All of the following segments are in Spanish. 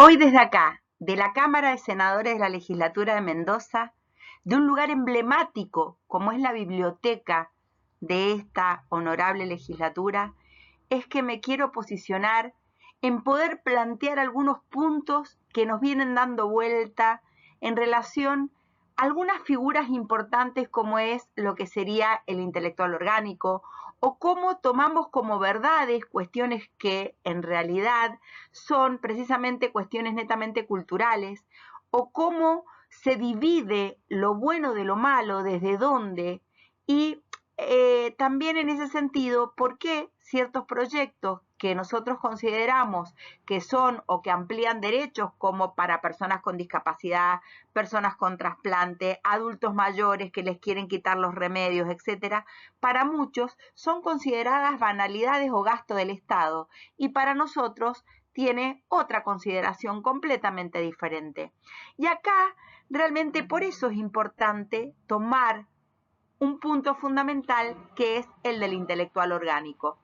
Hoy desde acá, de la Cámara de Senadores de la Legislatura de Mendoza, de un lugar emblemático como es la biblioteca de esta honorable legislatura, es que me quiero posicionar en poder plantear algunos puntos que nos vienen dando vuelta en relación a algunas figuras importantes como es lo que sería el intelectual orgánico o cómo tomamos como verdades cuestiones que en realidad son precisamente cuestiones netamente culturales, o cómo se divide lo bueno de lo malo, desde dónde, y también en ese sentido, por qué ciertos proyectos que nosotros consideramos que son o que amplían derechos como para personas con discapacidad, personas con trasplante, adultos mayores que les quieren quitar los remedios, etcétera, para muchos son consideradas banalidades o gasto del Estado y para nosotros tiene otra consideración completamente diferente. Y acá realmente por eso es importante tomar un punto fundamental que es el del intelectual orgánico.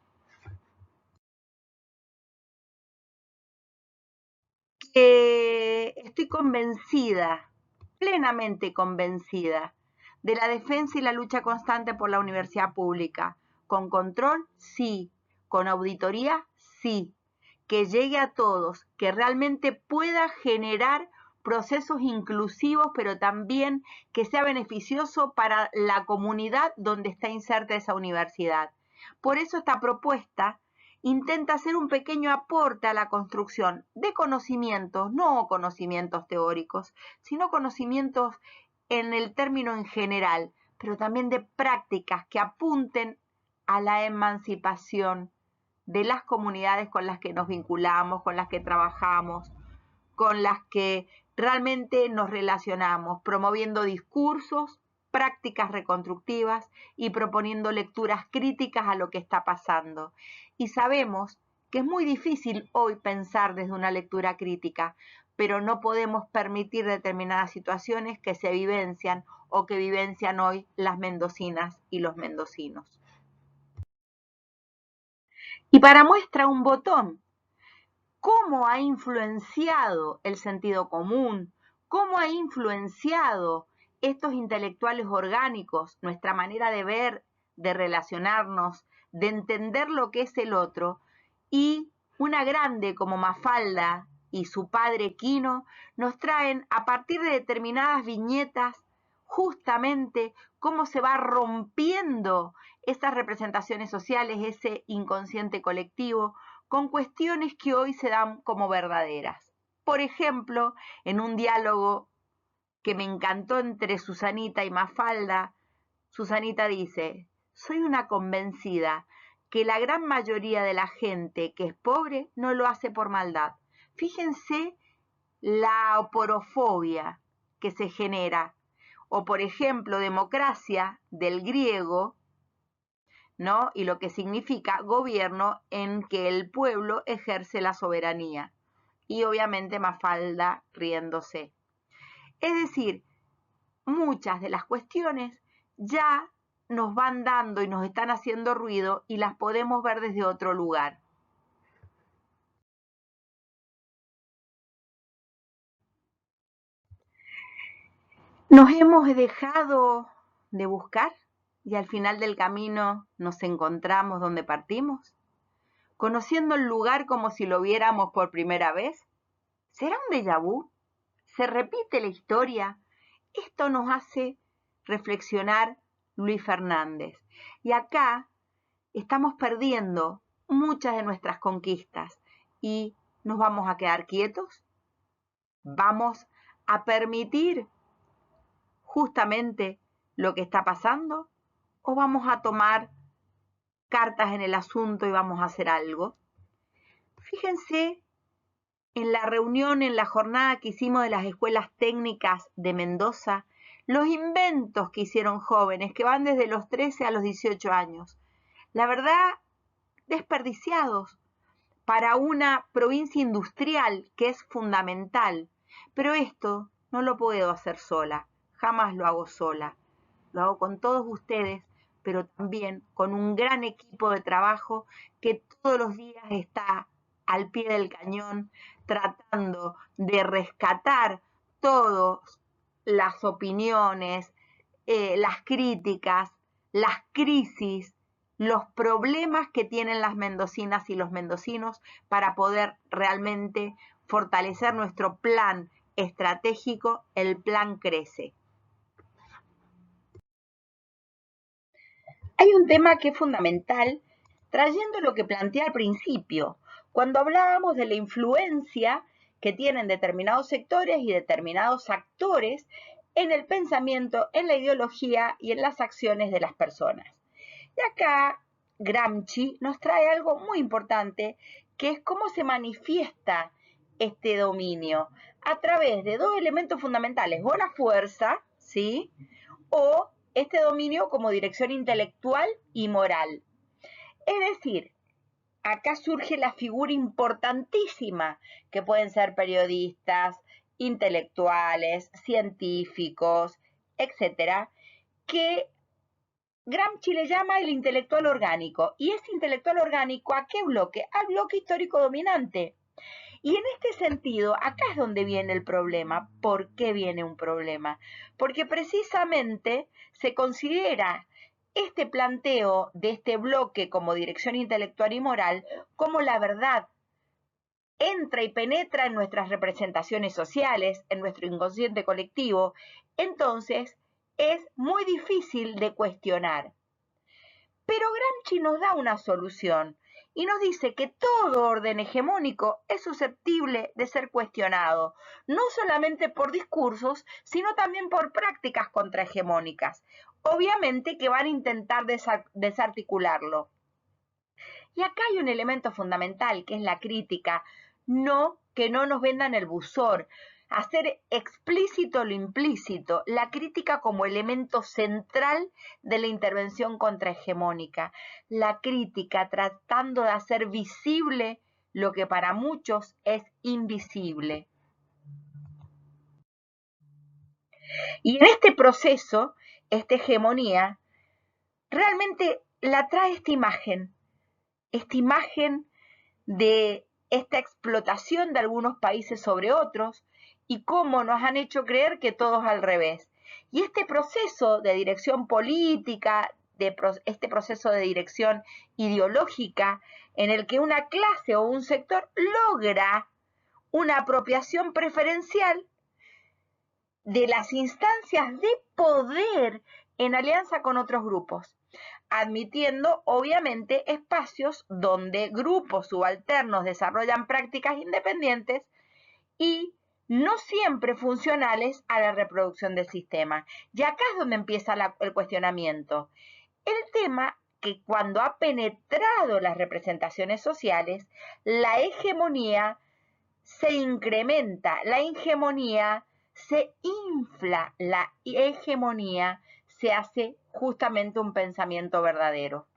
Estoy convencida, plenamente convencida, de la defensa y la lucha constante por la universidad pública. Con control, sí. Con auditoría, sí. Que llegue a todos, que realmente pueda generar procesos inclusivos, pero también que sea beneficioso para la comunidad donde está inserta esa universidad. Por eso esta propuesta intenta hacer un pequeño aporte a la construcción de conocimientos, no conocimientos teóricos, sino conocimientos en el término en general, pero también de prácticas que apunten a la emancipación de las comunidades con las que nos vinculamos, con las que trabajamos, con las que realmente nos relacionamos, promoviendo discursos, prácticas reconstructivas y proponiendo lecturas críticas a lo que está pasando. Y sabemos que es muy difícil hoy pensar desde una lectura crítica, pero no podemos permitir determinadas situaciones que se vivencian o que vivencian hoy las mendocinas y los mendocinos. Y para muestra un botón, cómo ha influenciado el sentido común, cómo ha influenciado estos intelectuales orgánicos, nuestra manera de ver, de relacionarnos, de entender lo que es el otro, y una grande como Mafalda y su padre Quino nos traen a partir de determinadas viñetas justamente cómo se va rompiendo esas representaciones sociales, ese inconsciente colectivo, con cuestiones que hoy se dan como verdaderas. Por ejemplo, en un diálogo que me encantó entre Susanita y Mafalda, Susanita dice: soy una convencida que la gran mayoría de la gente que es pobre no lo hace por maldad. Fíjense la aporofobia que se genera. O por ejemplo, democracia del griego, ¿no? Y lo que significa gobierno en que el pueblo ejerce la soberanía. Y obviamente Mafalda riéndose. Es decir, muchas de las cuestiones ya nos van dando y nos están haciendo ruido y las podemos ver desde otro lugar. Nos hemos dejado de buscar y al final del camino nos encontramos donde partimos, conociendo el lugar como si lo viéramos por primera vez. ¿Será un déjà vu? ¿Se repite la historia? Esto nos hace reflexionar Luis Fernández. Y acá estamos perdiendo muchas de nuestras conquistas y nos vamos a quedar quietos. Vamos a permitir justamente lo que está pasando o vamos a tomar cartas en el asunto y vamos a hacer algo. Fíjense en la reunión, en la jornada que hicimos de las escuelas técnicas de Mendoza, los inventos que hicieron jóvenes que van desde los 13 a los 18 años. La verdad, desperdiciados para una provincia industrial que es fundamental. Pero esto no lo puedo hacer sola, jamás lo hago sola. Lo hago con todos ustedes, pero también con un gran equipo de trabajo que todos los días está al pie del cañón, tratando de rescatar todas las opiniones, las críticas, las crisis, los problemas que tienen las mendocinas y los mendocinos para poder realmente fortalecer nuestro plan estratégico, el plan Crece. Hay un tema que es fundamental, trayendo lo que planteé al principio, cuando hablábamos de la influencia que tienen determinados sectores y determinados actores en el pensamiento, en la ideología y en las acciones de las personas. Y acá Gramsci nos trae algo muy importante, que es cómo se manifiesta este dominio a través de dos elementos fundamentales, o la fuerza, ¿sí?, o este dominio como dirección intelectual y moral. Es decir, acá surge la figura importantísima que pueden ser periodistas, intelectuales, científicos, etcétera, que Gramsci le llama el intelectual orgánico. ¿Y ese intelectual orgánico a qué bloque? Al bloque histórico dominante. Y en este sentido, acá es donde viene el problema. ¿Por qué viene un problema? Porque precisamente se considera este planteo de este bloque como dirección intelectual y moral como la verdad. Entra y penetra en nuestras representaciones sociales, en nuestro inconsciente colectivo. Entonces, es muy difícil de cuestionar. Pero Gramsci nos da una solución y nos dice que todo orden hegemónico es susceptible de ser cuestionado, no solamente por discursos, sino también por prácticas contrahegemónicas, obviamente que van a intentar desarticularlo. Y acá hay un elemento fundamental, que es la crítica, que no nos vendan el buzón, hacer explícito lo implícito, la crítica como elemento central de la intervención contrahegemónica, la crítica tratando de hacer visible lo que para muchos es invisible. Y en este proceso, esta hegemonía, realmente la trae esta imagen de esta explotación de algunos países sobre otros y cómo nos han hecho creer que todo es al revés. Y este proceso de dirección política, este proceso de dirección ideológica, en el que una clase o un sector logra una apropiación preferencial de las instancias de poder en alianza con otros grupos, admitiendo obviamente espacios donde grupos subalternos desarrollan prácticas independientes y no siempre funcionales a la reproducción del sistema. Y acá es donde empieza el cuestionamiento. El tema que cuando ha penetrado las representaciones sociales, la hegemonía se incrementa, la hegemonía se infla, la hegemonía se hace justamente un pensamiento verdadero.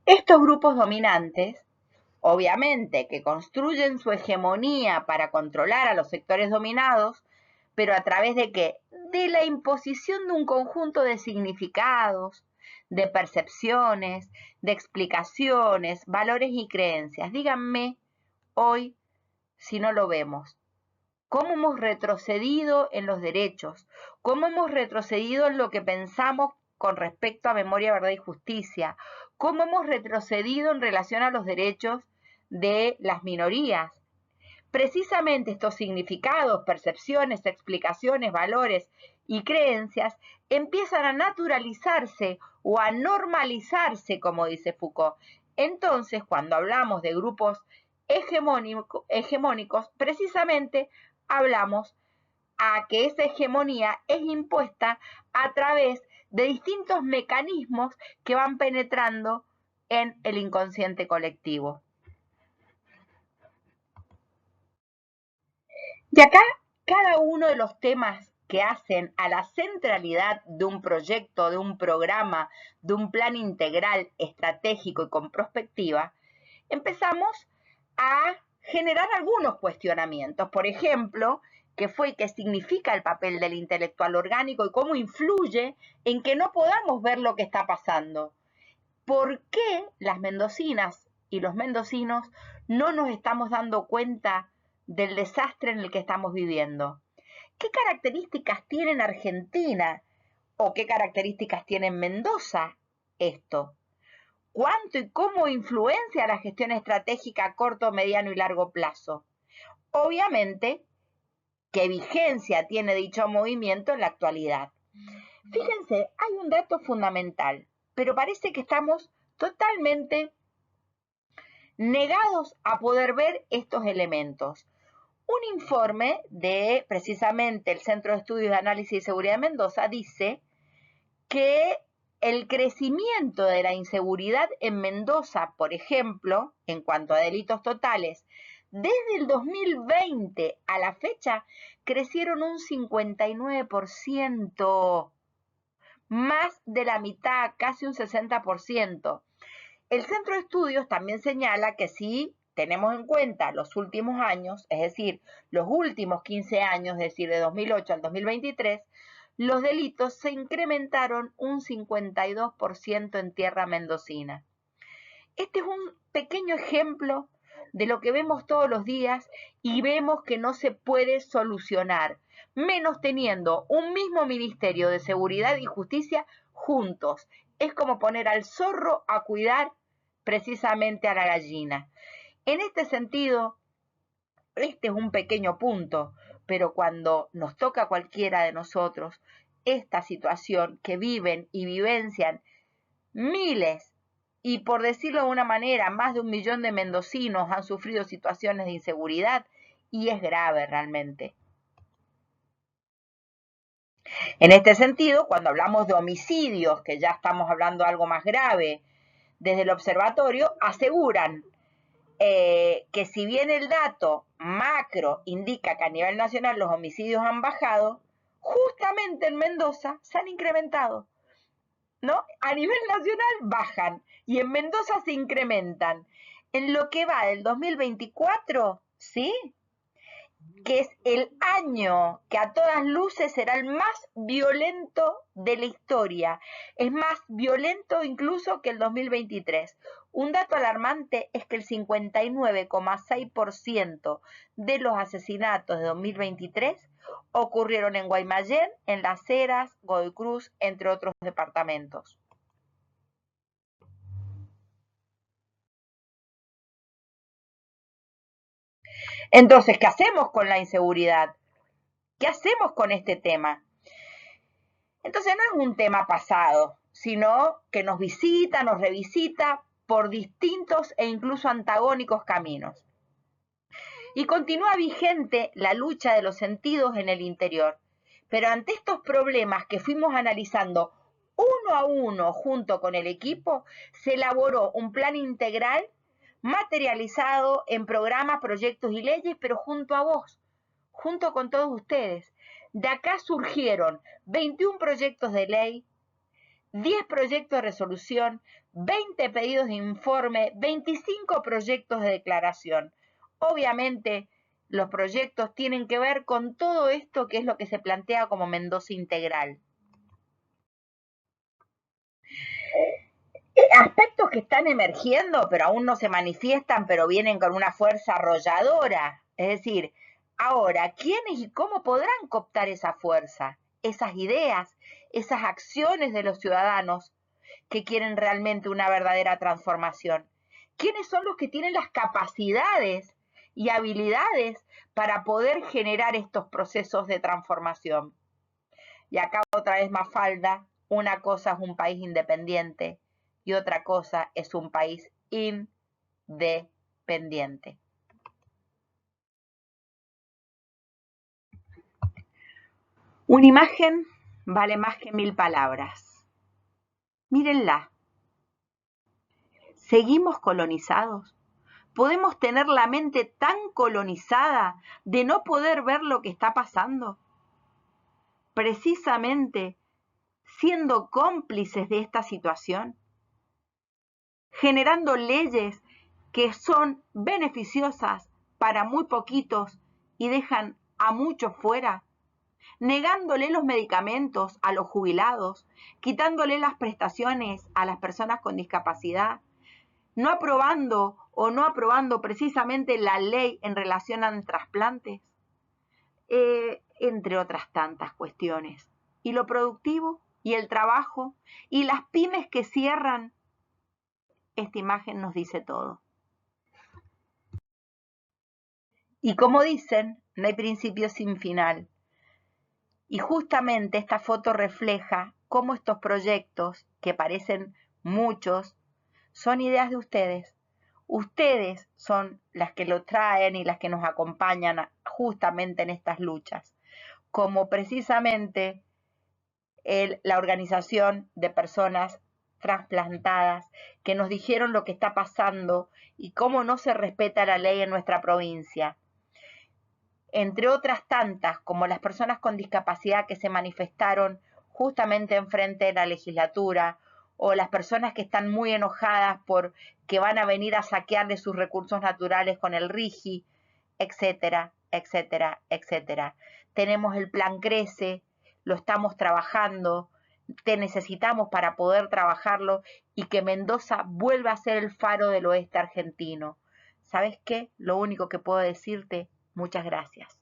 Estos grupos dominantes, obviamente, que construyen su hegemonía para controlar a los sectores dominados, pero a través de ¿qué? De la imposición de un conjunto de significados, de percepciones, de explicaciones, valores y creencias. Díganme hoy si no lo vemos. ¿Cómo hemos retrocedido en los derechos? ¿Cómo hemos retrocedido en lo que pensamos con respecto a memoria, verdad y justicia? ¿Cómo hemos retrocedido en relación a los derechos de las minorías? Precisamente estos significados, percepciones, explicaciones, valores y creencias empiezan a naturalizarse o a normalizarse, como dice Foucault. Entonces, cuando hablamos de grupos hegemónicos, precisamente hablamos a que esa hegemonía es impuesta a través de distintos mecanismos que van penetrando en el inconsciente colectivo. Y acá cada uno de los temas que hacen a la centralidad de un proyecto, de un programa, de un plan integral, estratégico y con prospectiva, empezamos a generar algunos cuestionamientos. Por ejemplo, qué significa el papel del intelectual orgánico y cómo influye en que no podamos ver lo que está pasando. ¿Por qué las mendocinas y los mendocinos no nos estamos dando cuenta del desastre en el que estamos viviendo. ¿Qué características tiene Argentina o qué características tiene Mendoza esto? ¿Cuánto y cómo influencia la gestión estratégica a corto, mediano y largo plazo? Obviamente, ¿qué vigencia tiene dicho movimiento en la actualidad? Fíjense, hay un dato fundamental, pero parece que estamos totalmente negados a poder ver estos elementos. Un informe de precisamente el Centro de Estudios de Análisis y Seguridad de Mendoza dice que el crecimiento de la inseguridad en Mendoza, por ejemplo, en cuanto a delitos totales, desde el 2020 a la fecha, crecieron un 59%, más de la mitad, casi un 60%. El Centro de Estudios también señala que si tenemos en cuenta los últimos años, es decir, los últimos 15 años, es decir, de 2008 al 2023, los delitos se incrementaron un 52% en tierra mendocina. Este es un pequeño ejemplo de lo que vemos todos los días y vemos que no se puede solucionar, menos teniendo un mismo Ministerio de Seguridad y Justicia juntos. Es como poner al zorro a cuidar precisamente a la gallina. En este sentido, este es un pequeño punto, pero cuando nos toca a cualquiera de nosotros, esta situación que viven y vivencian miles, y por decirlo de una manera, más de 1 millón de mendocinos han sufrido situaciones de inseguridad y es grave realmente. En este sentido, cuando hablamos de homicidios, que ya estamos hablando de algo más grave, desde el observatorio aseguran que si bien el dato macro indica que a nivel nacional los homicidios han bajado, justamente en Mendoza se han incrementado, ¿no? A nivel nacional bajan y en Mendoza se incrementan. En lo que va del 2024, ¿sí? Que es el año que a todas luces será el más violento de la historia. Es más violento incluso que el 2023. Un dato alarmante es que el 59,6% de los asesinatos de 2023 ocurrieron en Guaymallén, en Las Heras, Godoy Cruz, entre otros departamentos. Entonces, ¿qué hacemos con la inseguridad? ¿Qué hacemos con este tema? Entonces no es un tema pasado, sino que nos visita, nos revisita por distintos e incluso antagónicos caminos. Y continúa vigente la lucha de los sentidos en el interior. Pero ante estos problemas que fuimos analizando uno a uno junto con el equipo, se elaboró un plan integral materializado en programas, proyectos y leyes, pero junto a vos, junto con todos ustedes. De acá surgieron 21 proyectos de ley, 10 proyectos de resolución, 20 pedidos de informe, 25 proyectos de declaración. Obviamente, los proyectos tienen que ver con todo esto que es lo que se plantea como Mendoza Integral. Aspectos que están emergiendo, pero aún no se manifiestan, pero vienen con una fuerza arrolladora. Es decir, ahora, ¿quiénes y cómo podrán cooptar esa fuerza, esas ideas, esas acciones de los ciudadanos que quieren realmente una verdadera transformación? ¿Quiénes son los que tienen las capacidades y habilidades para poder generar estos procesos de transformación? Y acá otra vez Mafalda, una cosa es un país independiente y otra cosa es un país independiente. Una imagen vale más que 1000 palabras. Mírenla. ¿Seguimos colonizados? ¿Podemos tener la mente tan colonizada de no poder ver lo que está pasando? Precisamente siendo cómplices de esta situación, generando leyes que son beneficiosas para muy poquitos y dejan a muchos fuera, negándole los medicamentos a los jubilados, quitándole las prestaciones a las personas con discapacidad, no aprobando o no aprobando precisamente la ley en relación a trasplantes, entre otras tantas cuestiones. Y lo productivo, y el trabajo, y las pymes que cierran, esta imagen nos dice todo. Y como dicen, no hay principio sin final. Y justamente esta foto refleja cómo estos proyectos, que parecen muchos, son ideas de ustedes. Ustedes son las que lo traen y las que nos acompañan justamente en estas luchas, como precisamente la organización de personas trasplantadas que nos dijeron lo que está pasando y cómo no se respeta la ley en nuestra provincia. Entre otras tantas, como las personas con discapacidad que se manifestaron justamente enfrente de la legislatura, o las personas que están muy enojadas por que van a venir a saquearle sus recursos naturales con el RIGI, etcétera, etcétera, etcétera. Tenemos el plan Crece, lo estamos trabajando, te necesitamos para poder trabajarlo y que Mendoza vuelva a ser el faro del oeste argentino. ¿Sabes qué? Lo único que puedo decirte, muchas gracias.